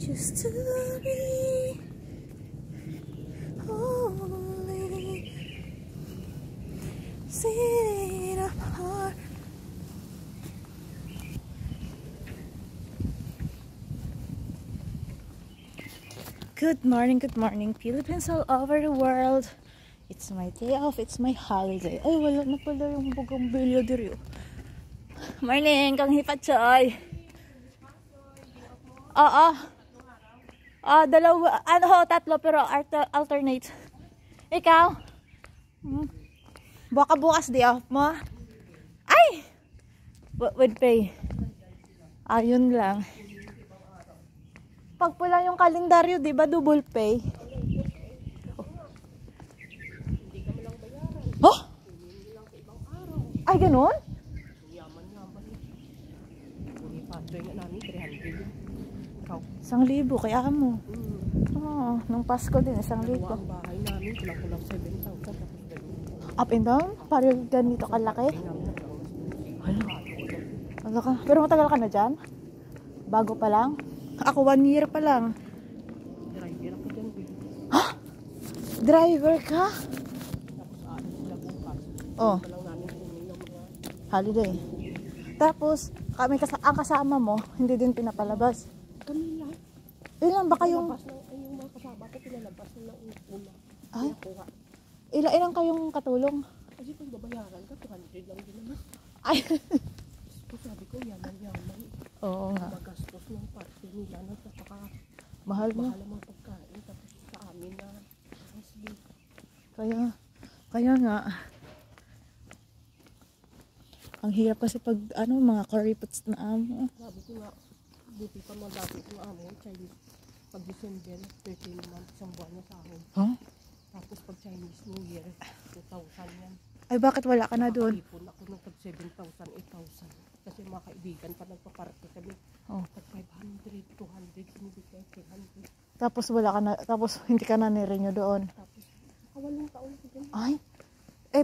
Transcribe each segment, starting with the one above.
Just to be holy, sitting apart. Good morning, Philippines all over the world. It's my day off, it's my holiday. Ay, wala na pala yung bougainvillea diri. Morning, kang hipatsoy. Oo. Dalawa, tatlo, pero alternate. Ikaw? Baka bukas day off mo? Ay! With pay. Ayun lang. Pag pula yung kalendaryo, di ba double pay? Oh? Ay, ganun? Isang libo, kaya mo. Oo, nung Pasko din, 1,000. Ang bahay namin, kulang 7,000. Up and down? Parang ganito kalaki? Wala ka. Pero matagal ka na dyan? Bago pa lang? Ako 1 year pa lang. Driver ako dyan. Ha? Driver ka? Tapos aalis sila bukas. Oh. Ito lang namin kunin ng mga... Holiday. Tapos, ang kasama mo, hindi din pinapalabas. Kami lahat. Ilan ba kayong... Yung mga kasama ko, pinalabas na una. Ay? Nakuha. Ilan kayong katulong? Kasi pag babayaran ka, 200 lang din naman. Ay! So sabi ko, yaman. Oo nga. Magastos ng parte nila. Mahal mo. Mahal ang pagkain. Tapos sa amin na... Kaya nga. Ang hirap kasi pag mga kuripats na amo. Sabi ko nga, buti pa mga dati ko amo, Chinese. Pag December, 13 months, isang buwan na sa akin. Huh? Tapos pag Chinese New Year, 2,000 yan. Ay, bakit wala ka na doon? Nakapipon ako ng pag 7,000, 8,000. Kasi mga kaibigan pa nagpaparty kami. Oh. Pag 500, 200, sinibigay 300. Tapos wala ka na, tapos hindi ka na nirenew doon. Tapos, nakawalong taon ko din. Ay,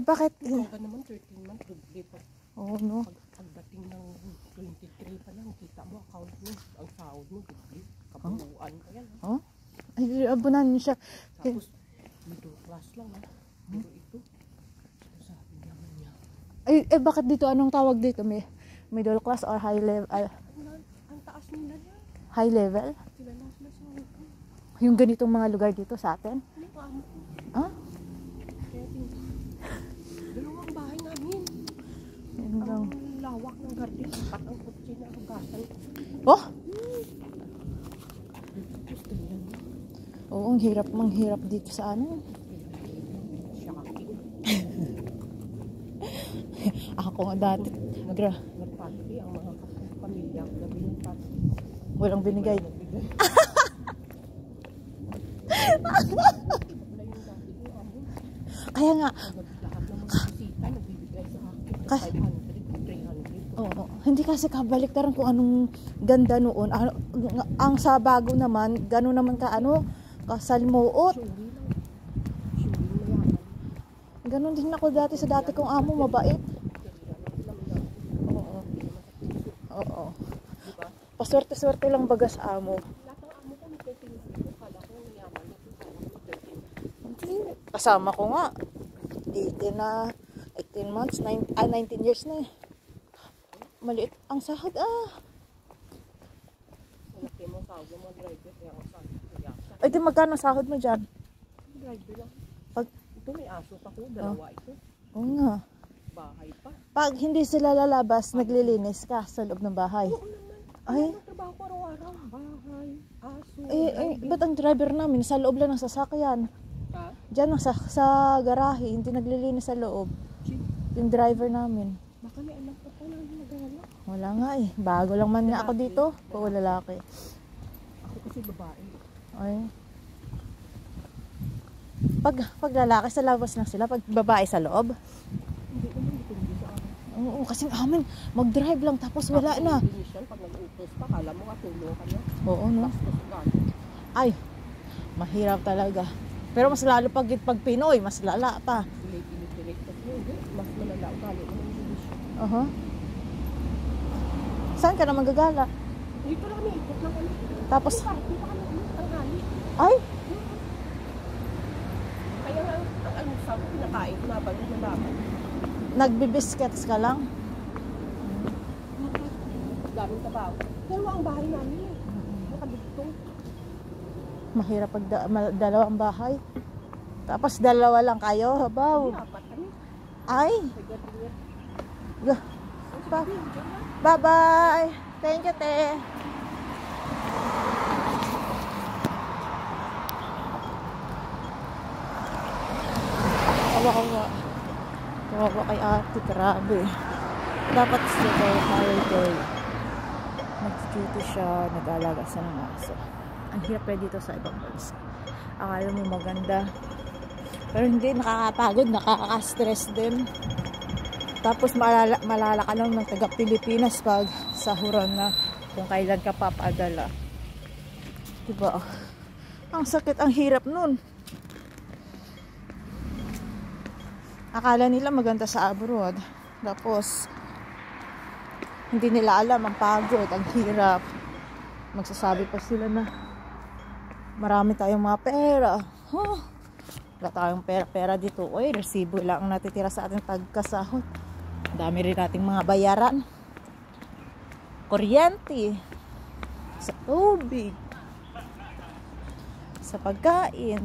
bakit? Ikaw ka naman, 13 months, doble pa. Oo, no. Pagdating ng 23 pa lang, kita mo, account mo, ang sahod mo, doble. Kabuuan pa yan. Oh? Ay, abunan niyo siya. Tapos, middle class lang, ha? Pero ito, sabi naman niya. Ay, bakit dito? Anong tawag dito? Middle class or high level? Ang taas nila niya. High level? Sila lang sila sa hukong. Yung ganitong mga lugar dito sa atin? Ano pa amo ko? Ah? Kaya dalawang bahay namin. Yan lang. Ang lawak ng garden. Pat ang kutsi na hugasan. Oh? Gusto niya. Oo, ang hirap dito sa ano. Shocking. Ako nga dati. Nagpati ang mga pamilya. Nabing pati. Walang binigay. Kaya nga. Lahat ng mga bisita nagbibigay sa akin. 500, 300. Oo. Hindi kasi kabaliktaran kung anong ganda noon. Ang sa bago naman, gano'n naman kasalmuot. Ganon din ako dati sa dati kong amo, mabait. Oo. Oo. Paswerte-swerte lang baga sa amo. Kasama ko nga. 18 months, 19 years na eh. Maliit ang sahod Malaki mo sahod ng mga driver. Ay, di magkano sahod mo dyan? Driver lang. Pag, ito may aso pa ko, dalawa ito. oo nga. Bahay pa. Pag hindi sila lalabas, naglilinis ka sa loob ng bahay. Oo naman. Ay. Trabaho ko araw-araw. Bahay, aso, Ba't ang driver namin sa loob lang ng sasakyan? Ha? Diyan sa garahe, hindi naglilinis sa loob. Yung driver namin. Baka may anak pa lang nag-alala. Wala nga eh. Bago lang man nga ako dito. Puro lalaki. Ako kasi babae. Ay. Pag lalaki sa labas lang sila, pag babae sa loob. Hindi depende sa akin. Oo, kasi amin, mag-drive lang tapos wala na. Pag nag-utos pa, kala mo katulong ka na. Oo, no? Bastos ka. Ay, mahirap talaga. Pero mas lalo pag Pinoy, mas lala pa. Pilit-pilit kasi hindi. Mas malala ugali mo ng Indonesia. Saan ka naman gagala? Dito lang kami, ikot lang kami. Tapos, Dito kami tanghali. ay, Kaya nga, ang almusal ko pinakain ko na bago na dapat. nagbibiskets ka lang? Daming tabaw. Pero ang bahay namin eh. Nakadugtong. Mahirap pag dalawang bahay. Tapos dalawa lang kayo, habaw. Dapat kami. Ay, Sige, bye-bye. Thank you, te. Kawawa. Kawawa kay ate, grabe. Dapat siya kay holiday. Nag-duty siya, nag-alaga siya ng aso. Ang hirap pa dito sa ibang bansa. Akala mo maganda. Pero hindi, nakakapagod, nakaka-stress din. Tapos malala ka lang ng taga-Pilipinas pag sahuran na kung kailan ka papadala. Diba? Ang sakit, ang hirap nun. Akala nila maganda sa abroad. Tapos, hindi nila alam ang pagod, ang hirap. Magsasabi pa sila na marami tayong mga pera. Huh? Wala tayong pera dito. Uy, resibo lang ang natitira sa ating pagkasahod. Dami rin nating mga bayaran. Kuryente. Sa tubig. Sa pagkain.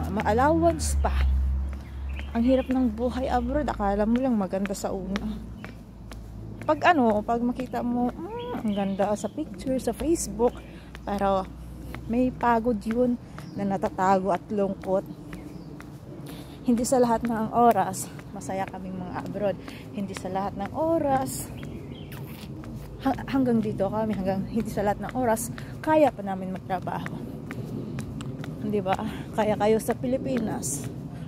Ma-allowance pa. Ang hirap ng buhay abroad. Akala mo lang maganda sa una. Pag makita mo, ang ganda sa picture, sa Facebook. Pero may pagod yun na natatago at lungkot. Hindi sa lahat ng oras masaya kaming mga abroad. Hindi sa lahat ng oras hanggang dito kami, hindi sa lahat ng oras kaya pa namin magtrabaho. Hindi ba? Kaya kayo sa Pilipinas,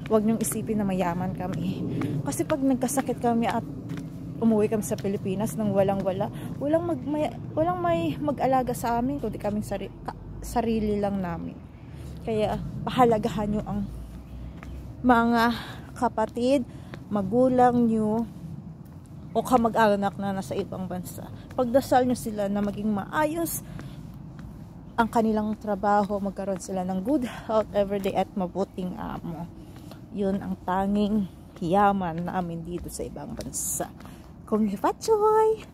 huwag niyong isipin na mayaman kami. Kasi pag nagkasakit kami at umuwi kami sa Pilipinas nang walang may mag-alaga sa amin kundi kaming sarili lang namin. Kaya pahalagahan nyo ang mga kapatid, magulang nyo o kamag-anak na nasa ibang bansa. Pagdasal nyo sila na maging maayos ang kanilang trabaho, magkaroon sila ng good health everyday at mabuting amo. Yun ang tanging yaman namin dito sa ibang bansa. Kung hifatsoy!